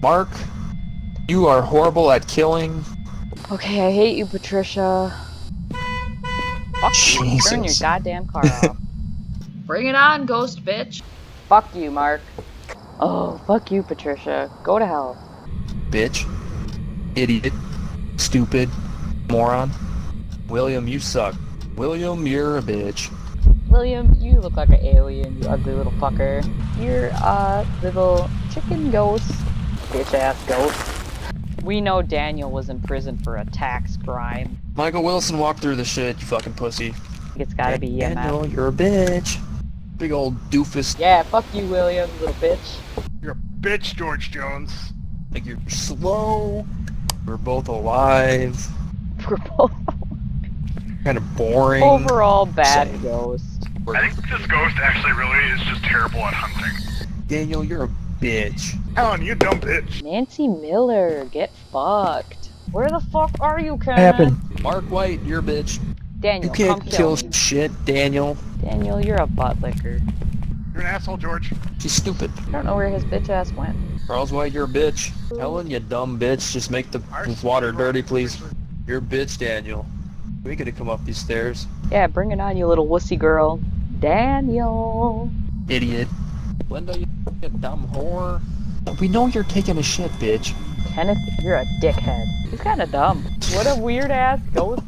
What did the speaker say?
Mark, you are horrible at killing. Okay, I hate you, Patricia. Fuck you. Turn your Jesus. goddamn car off. Bring it on, ghost bitch. Fuck you, Mark. Oh, fuck you, Patricia. Go to hell. Bitch. Idiot. Stupid. Moron. William, you suck. William, you're a bitch. William, you look like an alien, you ugly little fucker. You're a little chicken ghost. Bitch ass ghost. We know Daniel was in prison for a tax crime. Michael Wilson walked through the shit, you fucking pussy. It's gotta be EMF. Daniel, you're a bitch. Big old doofus. Yeah, fuck you, William, little bitch. You're a bitch, George Jones. Like, you're slow. We're both alive. We're both Kind of boring. overall bad Same. ghost. I think this ghost actually really is just terrible at hunting. Daniel, you're a bitch. Alan, you dumb bitch. Nancy Miller, get fucked. Where the fuck are you, Ken? Mark White, you're a bitch. Daniel, You can't come kill kill me. shit, Daniel. Daniel, you're a butt licker. You're an asshole, George. She's stupid. I don't know where his bitch ass went. Charles White, you're a bitch. Helen, you dumb bitch. Just make the water dirty, please. You're a bitch, Daniel. We could have come up these stairs. Yeah, bring it on, you little wussy girl. Daniel. Idiot. Linda, you dumb whore. We know you're taking a shit, bitch. Kenneth, you're a dickhead. He's kinda dumb. What a weird ass ghost